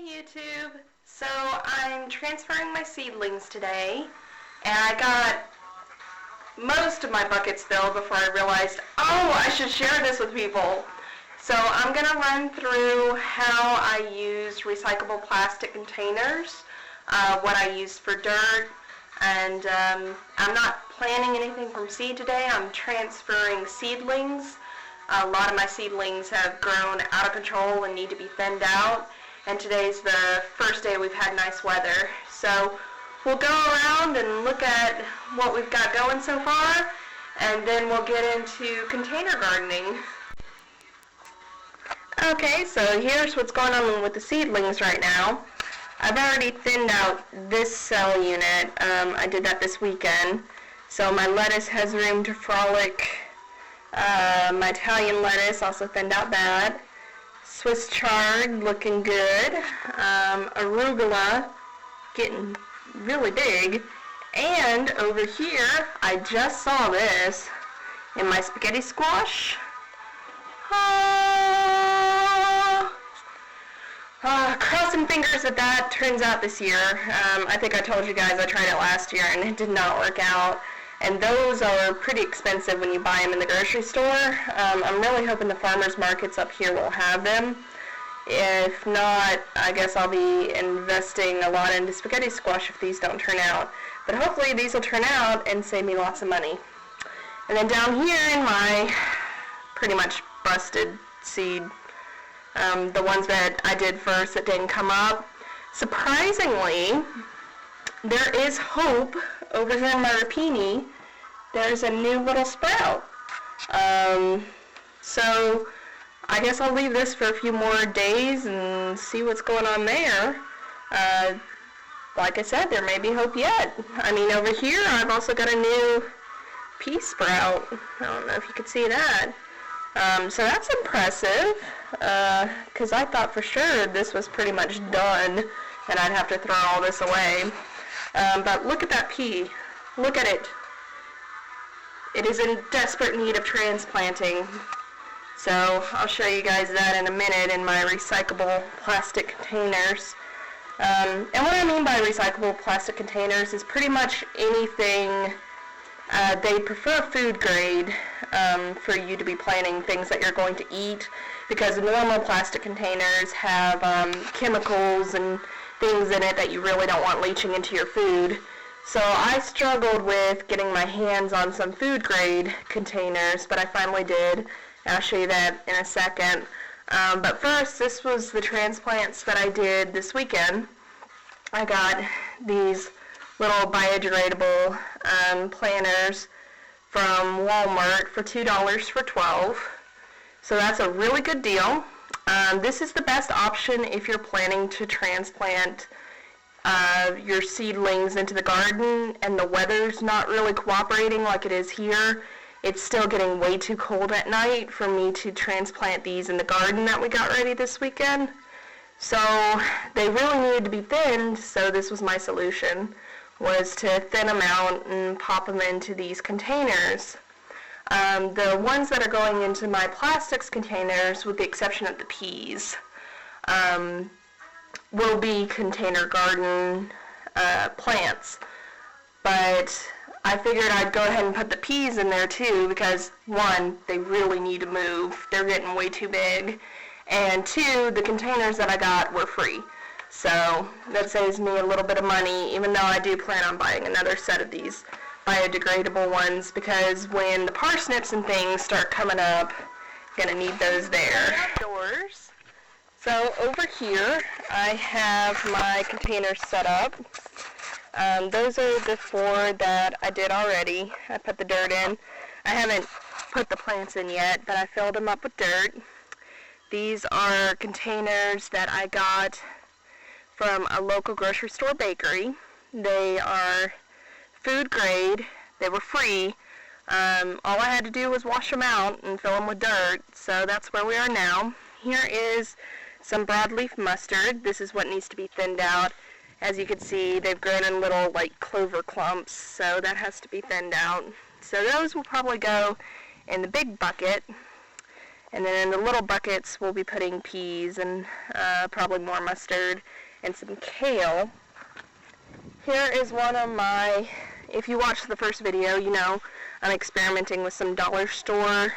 Hey YouTube! So I'm transferring my seedlings today, and I got most of my buckets filled before I realized, oh, I should share this with people. So I'm going to run through how I use recyclable plastic containers, what I use for dirt, and I'm not planting anything from seed today. I'm transferring seedlings. A lot of my seedlings have grown out of control and need to be thinned out. And today's the first day we've had nice weather. So we'll go around and look at what we've got going so far, and then we'll get into container gardening. Okay, so here's what's going on with the seedlings right now. I've already thinned out this cell unit. I did that this weekend. So my lettuce has room to frolic. My Italian lettuce also thinned out bad. Swiss chard looking good. Arugula getting really big. And over here, I just saw this in my spaghetti squash. Crossing fingers that turns out this year. I think I told you guys I tried it last year and it did not work out. And those are pretty expensive when you buy them in the grocery store. I'm really hoping the farmers markets up here will have them. If not, I guess I'll be investing a lot into spaghetti squash if these don't turn out. But hopefully these will turn out and save me lots of money. And then down here in my pretty much busted seed, the ones that I did first that didn't come up, surprisingly, there is hope. Over here in my rapini, there's a new little sprout. So I guess I'll leave this for a few more days and see what's going on there. Like I said, there may be hope yet. I mean, over here I've also got a new pea sprout. I don't know if you could see that. So that's impressive, because I thought for sure this was pretty much done and I'd have to throw all this away. But look at that pea. Look at it. It is in desperate need of transplanting. So I'll show you guys that in a minute in my recyclable plastic containers. And what I mean by recyclable plastic containers is pretty much anything. They prefer food grade for you to be planting things that you're going to eat, because normal plastic containers have chemicals and things in it that you really don't want leaching into your food. So I struggled with getting my hands on some food grade containers, but I finally did, and I'll show you that in a second. But first, this was the transplants that I did this weekend. I got these little biodegradable planters from Walmart for $2 for 12. So that's a really good deal. This is the best option if you're planning to transplant your seedlings into the garden and the weather's not really cooperating like it is here. It's still getting way too cold at night for me to transplant these in the garden that we got ready this weekend. So they really needed to be thinned, so this was my solution, was to thin them out and pop them into these containers. The ones that are going into my plastics containers, with the exception of the peas, will be container garden plants. But I figured I'd go ahead and put the peas in there too, because one, they really need to move. They're getting way too big. And two, the containers that I got were free. So that saves me a little bit of money, even though I do plan on buying another set of these biodegradable ones, because when the parsnips and things start coming up, I'm gonna need those there. Outdoors. So over here I have my containers set up. Those are the 4 that I did already. I put the dirt in. I haven't put the plants in yet, but I filled them up with dirt. These are containers that I got from a local grocery store bakery. They are food grade. They were free. All I had to do was wash them out and fill them with dirt. So that's where we are now. Here is some broadleaf mustard. This is what needs to be thinned out. As you can see, they've grown in little like clover clumps, so that has to be thinned out. So those will probably go in the big bucket. And then in the little buckets, we'll be putting peas and probably more mustard and some kale. Here is one of my, if you watched the first video, you know I'm experimenting with some dollar store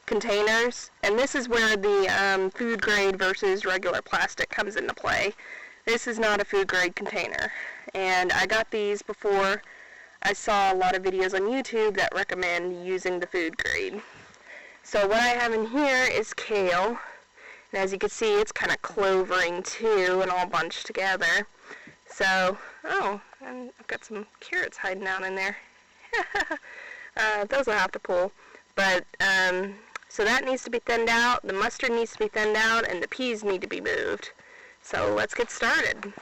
containers. And this is where the food grade versus regular plastic comes into play. This is not a food grade container. And I got these before I saw a lot of videos on YouTube that recommend using the food grade. So what I have in here is kale, and as you can see, it's kind of clovering too and all bunched together. So, oh, and I've got some carrots hiding out in there. Those I'll have to pull. But, so that needs to be thinned out, the mustard needs to be thinned out, and the peas need to be moved. So let's get started.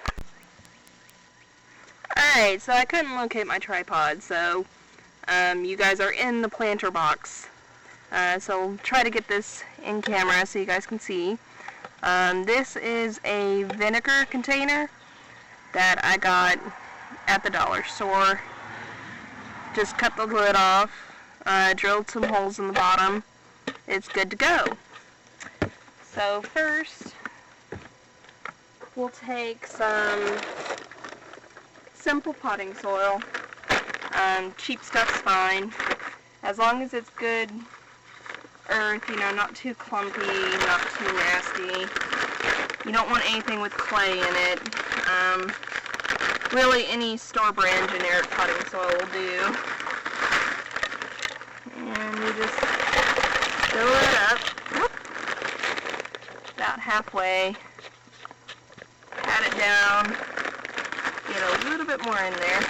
Alright, so I couldn't locate my tripod, so you guys are in the planter box. So I'll try to get this in camera so you guys can see. This is a vinegar container that I got at the dollar store. Just cut the lid off, drilled some holes in the bottom. It's good to go. So first, we'll take some simple potting soil. Cheap stuff's fine, as long as it's good earth, you know, not too clumpy, not too nasty. You don't want anything with clay in it. Really, any store brand generic potting soil will do. And you just fill it up, about halfway. Pat it down. Get a little bit more in there.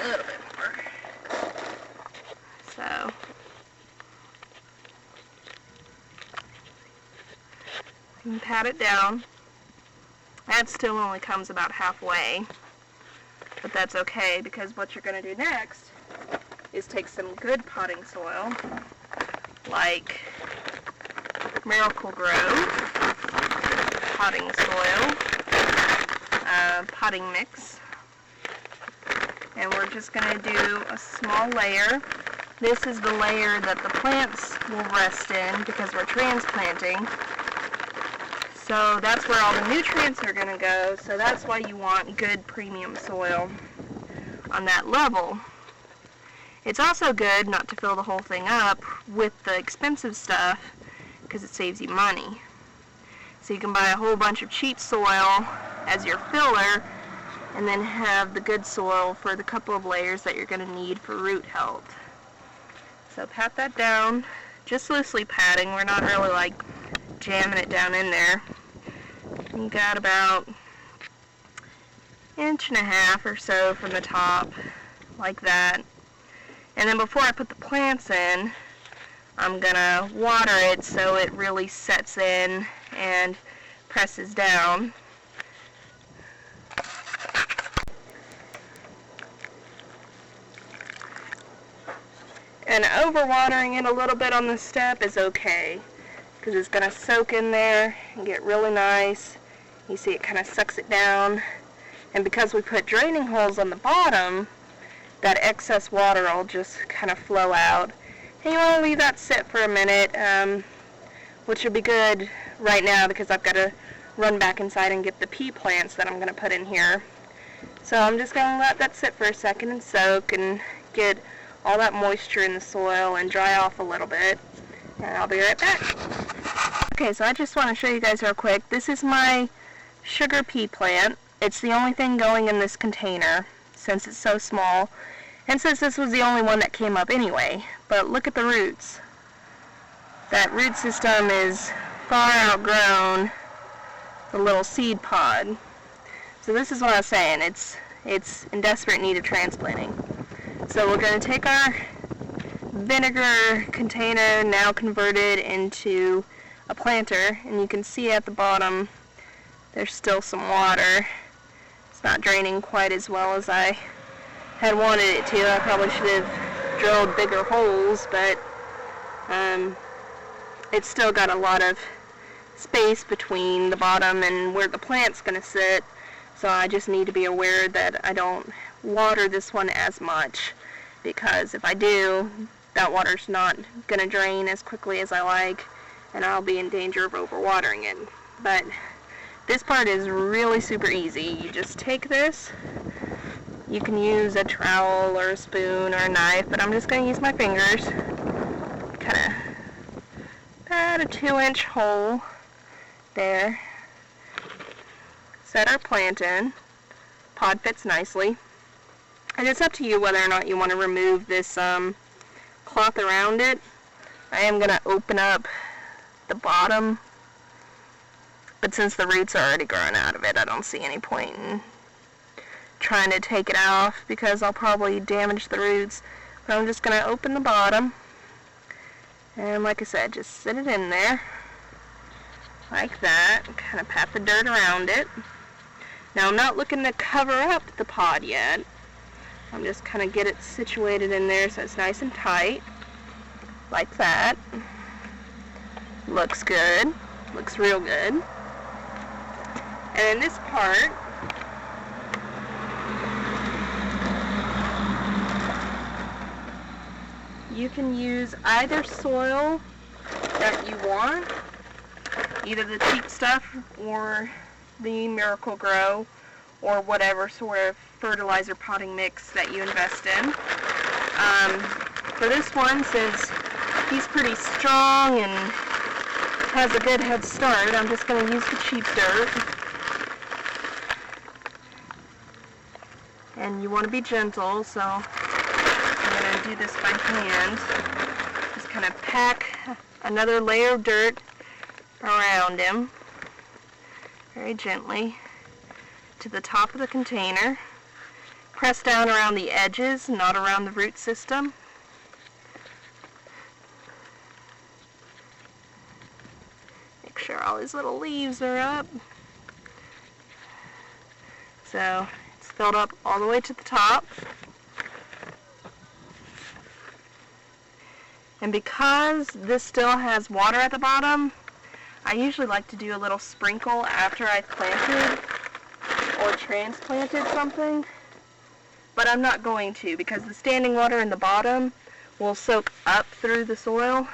A little bit more. So. And pat it down. That still only comes about halfway, but that's okay, because what you're going to do next is take some good potting soil, like Miracle-Gro potting soil, potting mix, and we're just going to do a small layer. This is the layer that the plants will rest in because we're transplanting. So that's where all the nutrients are going to go, so that's why you want good premium soil on that level. It's also good not to fill the whole thing up with the expensive stuff, because it saves you money. So you can buy a whole bunch of cheap soil as your filler, and then have the good soil for the couple of layers that you're going to need for root health. So pat that down, just loosely patting, we're not really like jamming it down in there. You got about 1.5 inches or so from the top, like that. And then before I put the plants in, I'm gonna water it so it really sets in and presses down. And overwatering it a little bit on this step is okay, because it's going to soak in there and get really nice. You see it kind of sucks it down. And because we put draining holes on the bottom, that excess water will just kind of flow out. And you want to leave that sit for a minute, which would be good right now because I've got to run back inside and get the pea plants that I'm going to put in here. So I'm just going to let that sit for a second and soak and get all that moisture in the soil and dry off a little bit. And I'll be right back. Okay, so I just want to show you guys real quick. This is my sugar pea plant. It's the only thing going in this container since it's so small. And since this was the only one that came up anyway. But look at the roots. That root system is far outgrown the little seed pod. So this is what I was saying. It's in desperate need of transplanting. So we're going to take our vinegar container, now converted into a planter, and you can see at the bottom there's still some water. It's not draining quite as well as I had wanted it to. I probably should have drilled bigger holes, but it's still got a lot of space between the bottom and where the plant's going to sit, so I just need to be aware that I don't water this one as much, because if I do, that water's not going to drain as quickly as I like, and I'll be in danger of overwatering it. But this part is really super easy. You just take this. You can use a trowel or a spoon or a knife, but I'm just going to use my fingers. Kind of about a 2-inch hole there. Set our plant in. Pod fits nicely. And it's up to you whether or not you want to remove this cloth around it. I am going to open up the bottom, but since the roots are already growing out of it, I don't see any point in trying to take it off because I'll probably damage the roots. But I'm just going to open the bottom, and like I said, just sit it in there like that. Kind of pat the dirt around it. Now I'm not looking to cover up the pod yet. I'm just kind of get it situated in there so it's nice and tight, like that. Looks good. Looks real good. And in this part, you can use either soil that you want, either the cheap stuff or the Miracle-Gro, or whatever sort of fertilizer potting mix that you invest in. For this one, since he's pretty strong and has a good head start, I'm just going to use the cheap dirt. And you want to be gentle, so I'm going to do this by hand. Just kind of pack another layer of dirt around him, very gently, to the top of the container. Press down around the edges, not around the root system. Make sure all his little leaves are up. So it's filled up all the way to the top. And because this still has water at the bottom, I usually like to do a little sprinkle after I've planted or transplanted something, but I'm not going to because the standing water in the bottom will soak up through the soil,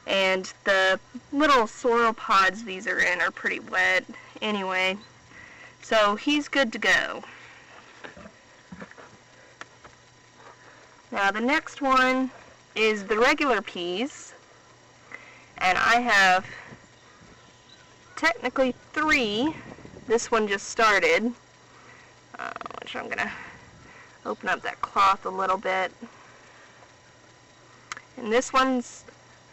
and the little soil pods these are in are pretty wet anyway, so he's good to go. Now the next one is the regular peas, and I have technically 3. This one just started, which I'm going to open up that cloth a little bit. And this one's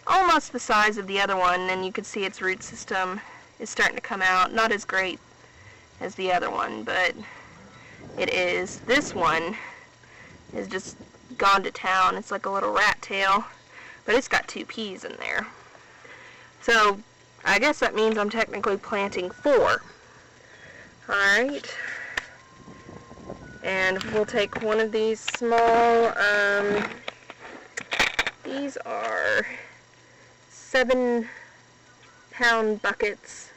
almost the size of the other one, and you can see its root system is starting to come out. Not as great as the other one, but it is. This one is just gone to town. It's like a little rat tail, but it's got 2 peas in there. So I guess that means I'm technically planting 4. Alright, and we'll take one of these small, these are 7-pound buckets.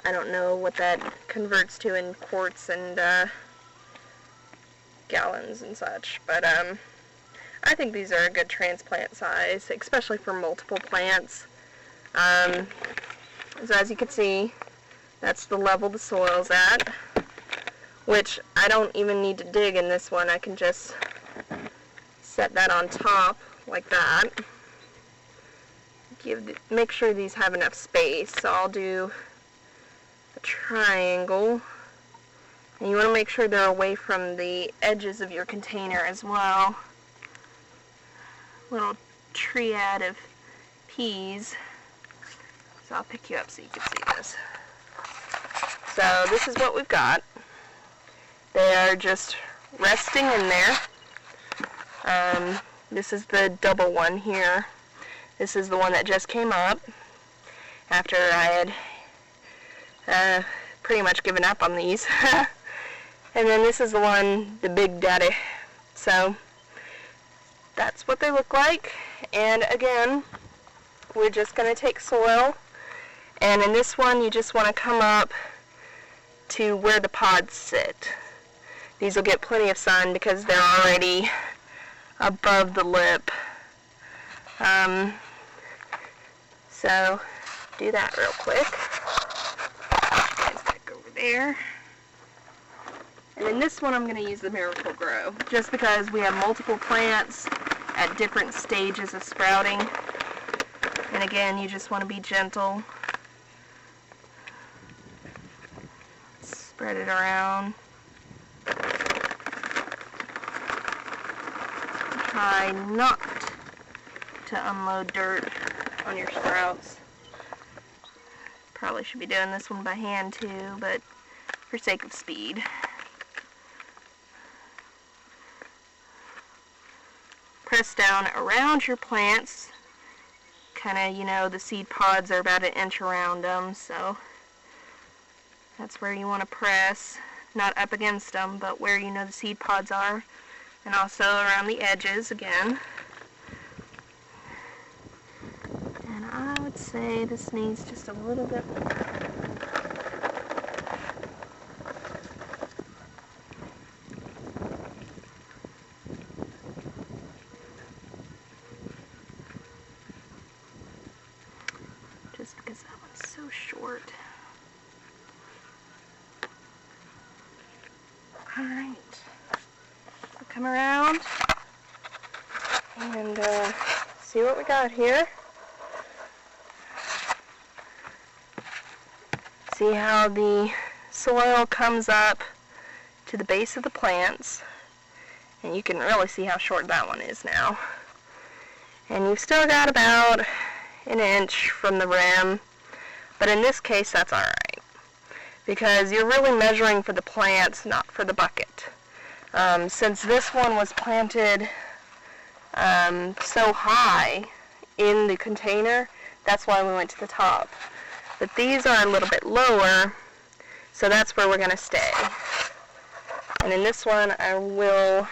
I don't know what that converts to in quarts and gallons and such, but I think these are a good transplant size, especially for multiple plants. So as you can see, that's the level the soil's at, which I don't even need to dig in this one. I can just set that on top like that. Make sure these have enough space. So I'll do a triangle. And you want to make sure they're away from the edges of your container as well. Little triad of peas. So I'll pick you up so you can see this. So this is what we've got. They are just resting in there. This is the double one here. This is the one that just came up after I had pretty much given up on these. And then this is the one, the big daddy. So that's what they look like. And again, we're just going to take soil. And in this one, you just want to come up to where the pods sit. These will get plenty of sun because they're already above the lip So do that real quick. Guys, back over there. And in this one I'm going to use the Miracle Grow, just because we have multiple plants at different stages of sprouting. And again, you just want to be gentle. Spread it around. Try not to unload dirt on your sprouts. Probably should be doing this one by hand too, but for sake of speed. Press down around your plants. Kind of, you know, the seed pods are about an inch around them, so that's where you want to press. Not up against them, but where you know the seed pods are. And also around the edges again. And I would say this needs just a little bit more. Just because that one's so short. Alright. So come around and see what we got here. See how the soil comes up to the base of the plants. And you can really see how short that one is now. And you've still got about an inch from the rim, but in this case that's alright, because you're really measuring for the plants, not for the bucket. Since this one was planted so high in the container, that's why we went to the top. But these are a little bit lower, so that's where we're going to stay. And in this one I will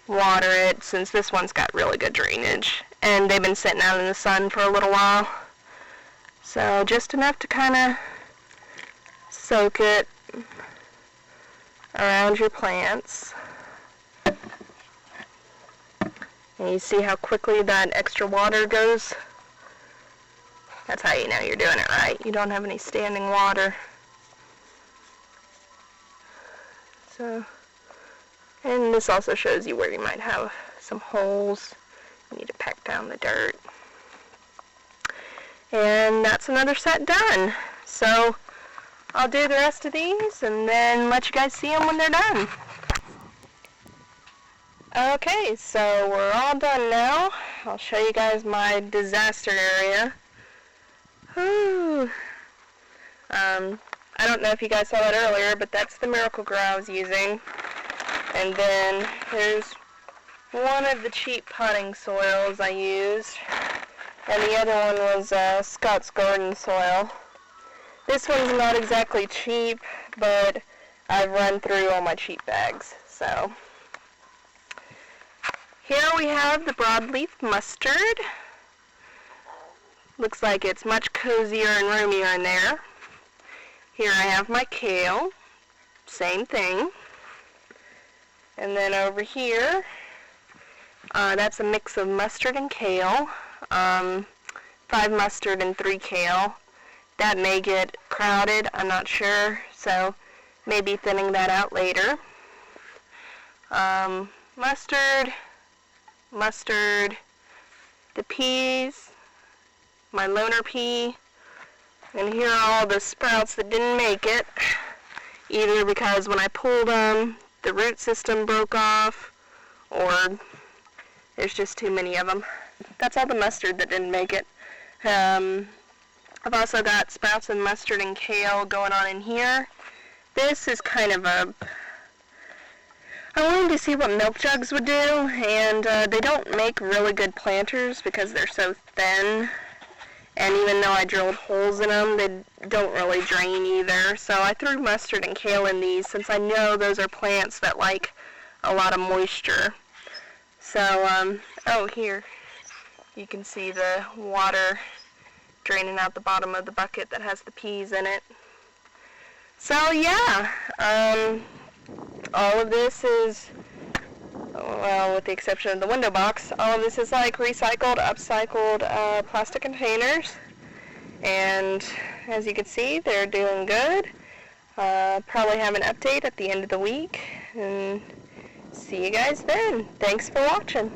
water it, since this one's got really good drainage. And they've been sitting out in the sun for a little while. So just enough to kind of soak it around your plants. And you see how quickly that extra water goes? That's how you know you're doing it right. You don't have any standing water. So, and this also shows you where you might have some holes. You need to pack down the dirt. And that's another set done. So I'll do the rest of these and then let you guys see them when they're done. Okay, so we're all done now. I'll show you guys my disaster area. Whew. I don't know if you guys saw that earlier, but that's the Miracle Grow I was using. And then here's one of the cheap potting soils I used, and the other one was Scott's Garden soil. This one's not exactly cheap, but I've run through all my cheap bags. So here we have the broadleaf mustard. Looks like it's much cozier and roomier in there. Here I have my kale, same thing. And then over here, that's a mix of mustard and kale, 5 mustard and 3 kale. That may get crowded, I'm not sure, so maybe thinning that out later. Mustard, the peas, my loner pea, and here are all the sprouts that didn't make it, either because when I pulled them, the root system broke off, or there's just too many of them. That's all the mustard that didn't make it. I've also got sprouts of mustard and kale going on in here. This is kind of a... I wanted to see what milk jugs would do, and they don't make really good planters because they're so thin. And even though I drilled holes in them, they don't really drain either. So I threw mustard and kale in these since I know those are plants that like a lot of moisture. So, oh, here you can see the water draining out the bottom of the bucket that has the peas in it. So yeah, all of this is well, with the exception of the window box, all of this is like recycled, upcycled plastic containers. And as you can see, they're doing good. Probably have an update at the end of the week. And see you guys then. Thanks for watching.